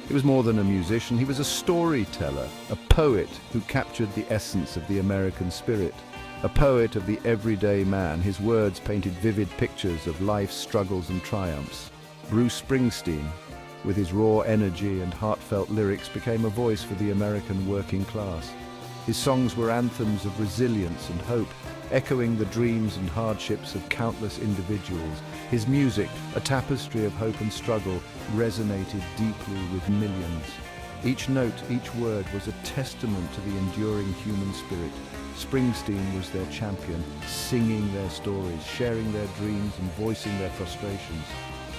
He was more than a musician, he was a storyteller, a poet who captured the essence of the American spirit. A poet of the everyday man, his words painted vivid pictures of life's struggles and triumphs. Bruce Springsteen, with his raw energy and heartfelt lyrics, became a voice for the American working class. His songs were anthems of resilience and hope, echoing the dreams and hardships of countless individuals. His music, a tapestry of hope and struggle, resonated deeply with millions. Each note, each word was a testament to the enduring human spirit. Springsteen was their champion, singing their stories, sharing their dreams and voicing their frustrations.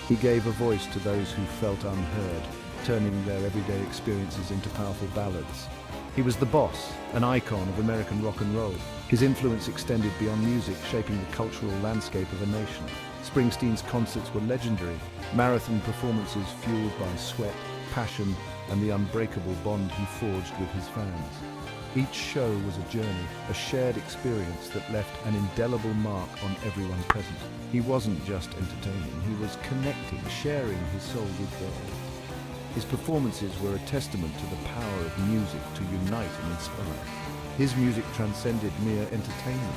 He gave a voice to those who felt unheard, turning their everyday experiences into powerful ballads. He was the boss, an icon of American rock and roll. His influence extended beyond music, shaping the cultural landscape of a nation. Springsteen's concerts were legendary, marathon performances fueled by sweat, passion, and the unbreakable bond he forged with his fans. Each show was a journey, a shared experience that left an indelible mark on everyone present. He wasn't just entertaining, he was connecting, sharing his soul with theirs. His performances were a testament to the power of music to unite and inspire. His music transcended mere entertainment,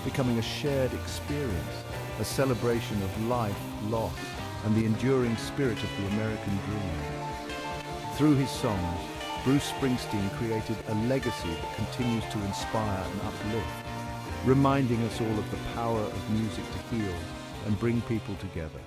becoming a shared experience, a celebration of life, loss, and the enduring spirit of the American dream. Through his songs, Bruce Springsteen created a legacy that continues to inspire and uplift, reminding us all of the power of music to heal and bring people together.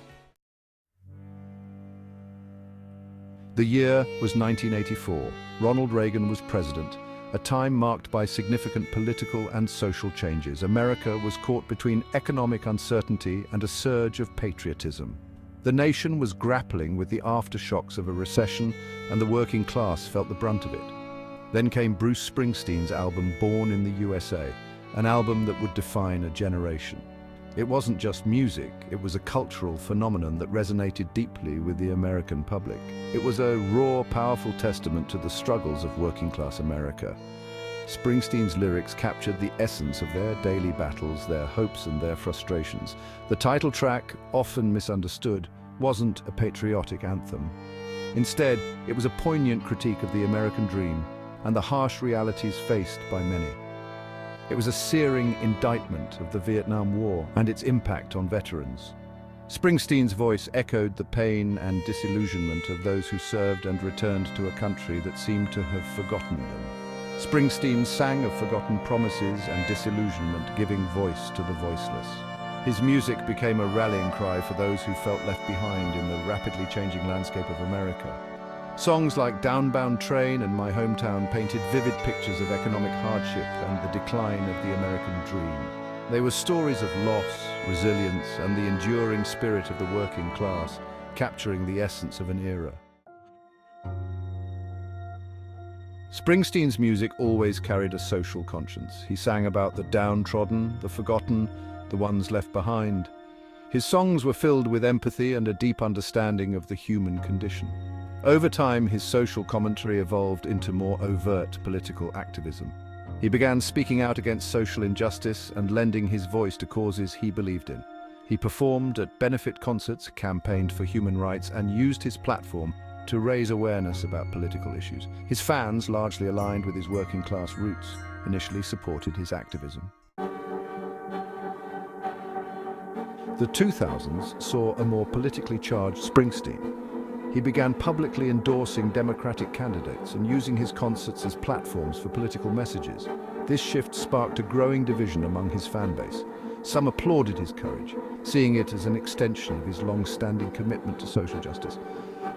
The year was 1984. Ronald Reagan was president, a time marked by significant political and social changes. America was caught between economic uncertainty and a surge of patriotism. The nation was grappling with the aftershocks of a recession, and the working class felt the brunt of it. Then came Bruce Springsteen's album Born in the USA, an album that would define a generation. It wasn't just music, it was a cultural phenomenon that resonated deeply with the American public. It was a raw, powerful testament to the struggles of working-class America. Springsteen's lyrics captured the essence of their daily battles, their hopes and their frustrations. The title track, often misunderstood, wasn't a patriotic anthem. Instead, it was a poignant critique of the American dream and the harsh realities faced by many. It was a searing indictment of the Vietnam War and its impact on veterans. Springsteen's voice echoed the pain and disillusionment of those who served and returned to a country that seemed to have forgotten them. Springsteen sang of forgotten promises and disillusionment, giving voice to the voiceless. His music became a rallying cry for those who felt left behind in the rapidly changing landscape of America. Songs like Downbound Train and My Hometown painted vivid pictures of economic hardship and the decline of the American dream. They were stories of loss, resilience, and the enduring spirit of the working class, capturing the essence of an era. Springsteen's music always carried a social conscience. He sang about the downtrodden, the forgotten, the ones left behind. His songs were filled with empathy and a deep understanding of the human condition. Over time, his social commentary evolved into more overt political activism. He began speaking out against social injustice and lending his voice to causes he believed in. He performed at benefit concerts, campaigned for human rights, and used his platform to raise awareness about political issues. His fans, largely aligned with his working-class roots, initially supported his activism. The 2000s saw a more politically charged Springsteen. He began publicly endorsing Democratic candidates and using his concerts as platforms for political messages. This shift sparked a growing division among his fan base. Some applauded his courage, seeing it as an extension of his long-standing commitment to social justice.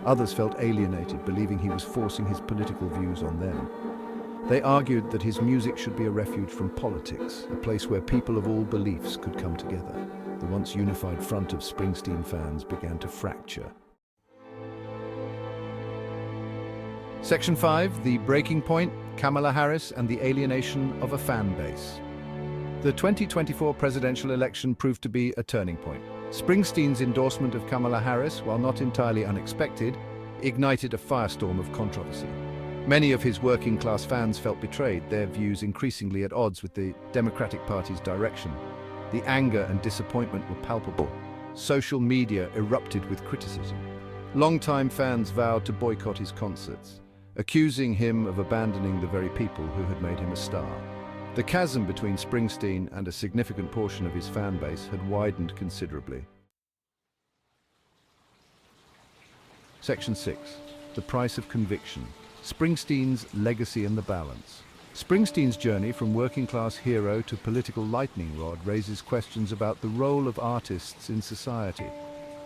Others felt alienated, believing he was forcing his political views on them. They argued that his music should be a refuge from politics, a place where people of all beliefs could come together. The once unified front of Springsteen fans began to fracture. Section 5, the breaking point, Kamala Harris and the alienation of a fan base. The 2024 presidential election proved to be a turning point. Springsteen's endorsement of Kamala Harris, while not entirely unexpected, ignited a firestorm of controversy. Many of his working-class fans felt betrayed, their views increasingly at odds with the Democratic Party's direction. The anger and disappointment were palpable. Social media erupted with criticism. Longtime fans vowed to boycott his concerts, accusing him of abandoning the very people who had made him a star. The chasm between Springsteen and a significant portion of his fan base had widened considerably. Section 6. The price of conviction. Springsteen's legacy and the balance. Springsteen's journey from working-class hero to political lightning rod raises questions about the role of artists in society.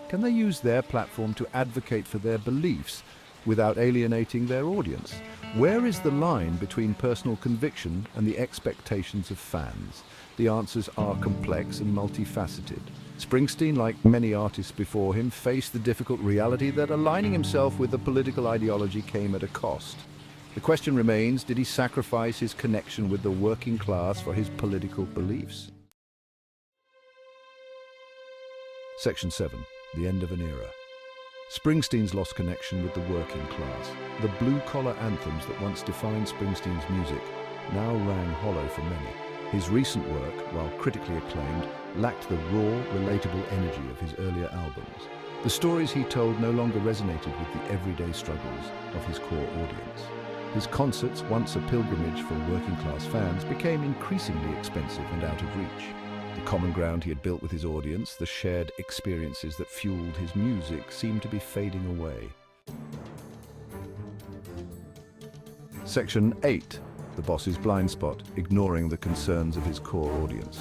Can they use their platform to advocate for their beliefs without alienating their audience? Where is the line between personal conviction and the expectations of fans? The answers are complex and multifaceted. Springsteen, like many artists before him, faced the difficult reality that aligning himself with a political ideology came at a cost. The question remains, did he sacrifice his connection with the working class for his political beliefs? Section 7. The end of an era. Springsteen's lost connection with the working class. The blue-collar anthems that once defined Springsteen's music now rang hollow for many. His recent work, while critically acclaimed, lacked the raw, relatable energy of his earlier albums. The stories he told no longer resonated with the everyday struggles of his core audience. His concerts, once a pilgrimage for working-class fans, became increasingly expensive and out of reach. The common ground he had built with his audience, the shared experiences that fueled his music, seemed to be fading away. Section 8. The boss's blind spot, ignoring the concerns of his core audience.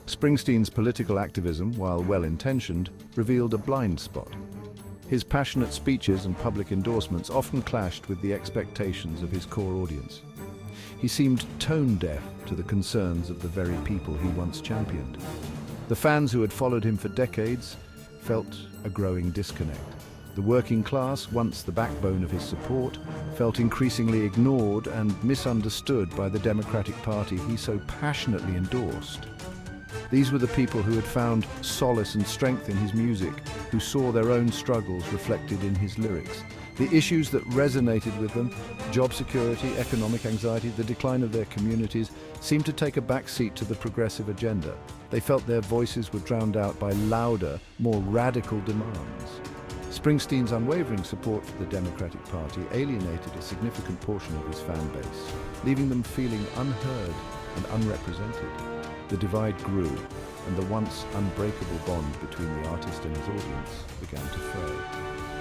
Springsteen's political activism, while well-intentioned, revealed a blind spot. His passionate speeches and public endorsements often clashed with the expectations of his core audience. He seemed tone-deaf to the concerns of the very people he once championed. The fans who had followed him for decades felt a growing disconnect. The working class, once the backbone of his support, felt increasingly ignored and misunderstood by the Democratic Party he so passionately endorsed. These were the people who had found solace and strength in his music, who saw their own struggles reflected in his lyrics. The issues that resonated with them, job security, economic anxiety, the decline of their communities, seemed to take a back seat to the progressive agenda. They felt their voices were drowned out by louder, more radical demands. Springsteen's unwavering support for the Democratic Party alienated a significant portion of his fan base, leaving them feeling unheard and unrepresented. The divide grew, and the once unbreakable bond between the artist and his audience began to fray.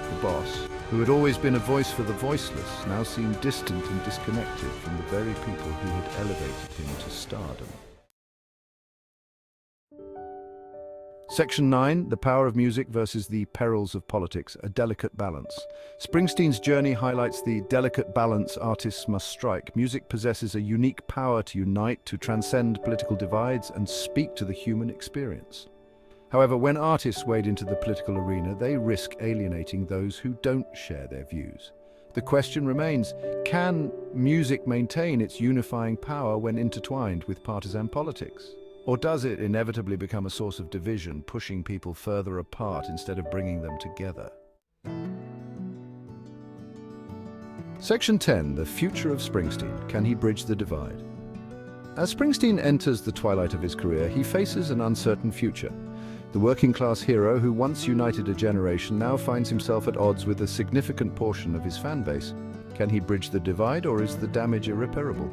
The boss, who had always been a voice for the voiceless, now seemed distant and disconnected from the very people who had elevated him to stardom. Section 9, The Power of Music versus the Perils of Politics, a delicate balance. Springsteen's journey highlights the delicate balance artists must strike. Music possesses a unique power to unite, to transcend political divides, and speak to the human experience. However, when artists wade into the political arena, they risk alienating those who don't share their views. The question remains, can music maintain its unifying power when intertwined with partisan politics? Or does it inevitably become a source of division, pushing people further apart instead of bringing them together? Section 10, The Future of Springsteen. Can he bridge the divide? As Springsteen enters the twilight of his career, he faces an uncertain future. The working-class hero who once united a generation now finds himself at odds with a significant portion of his fan base. Can he bridge the divide, or is the damage irreparable?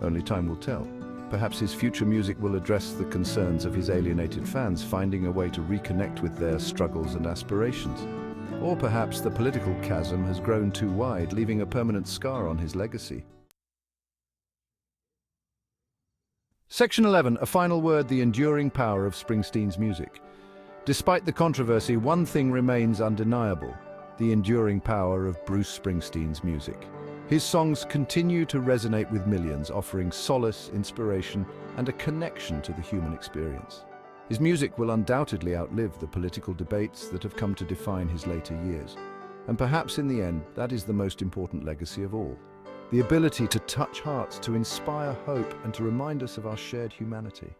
Only time will tell. Perhaps his future music will address the concerns of his alienated fans, finding a way to reconnect with their struggles and aspirations. Or perhaps the political chasm has grown too wide, leaving a permanent scar on his legacy. Section 11, A Final Word, The Enduring Power of Springsteen's Music. Despite the controversy, one thing remains undeniable: the enduring power of Bruce Springsteen's music. His songs continue to resonate with millions, offering solace, inspiration, and a connection to the human experience. His music will undoubtedly outlive the political debates that have come to define his later years. And perhaps in the end, that is the most important legacy of all: the ability to touch hearts, to inspire hope, and to remind us of our shared humanity.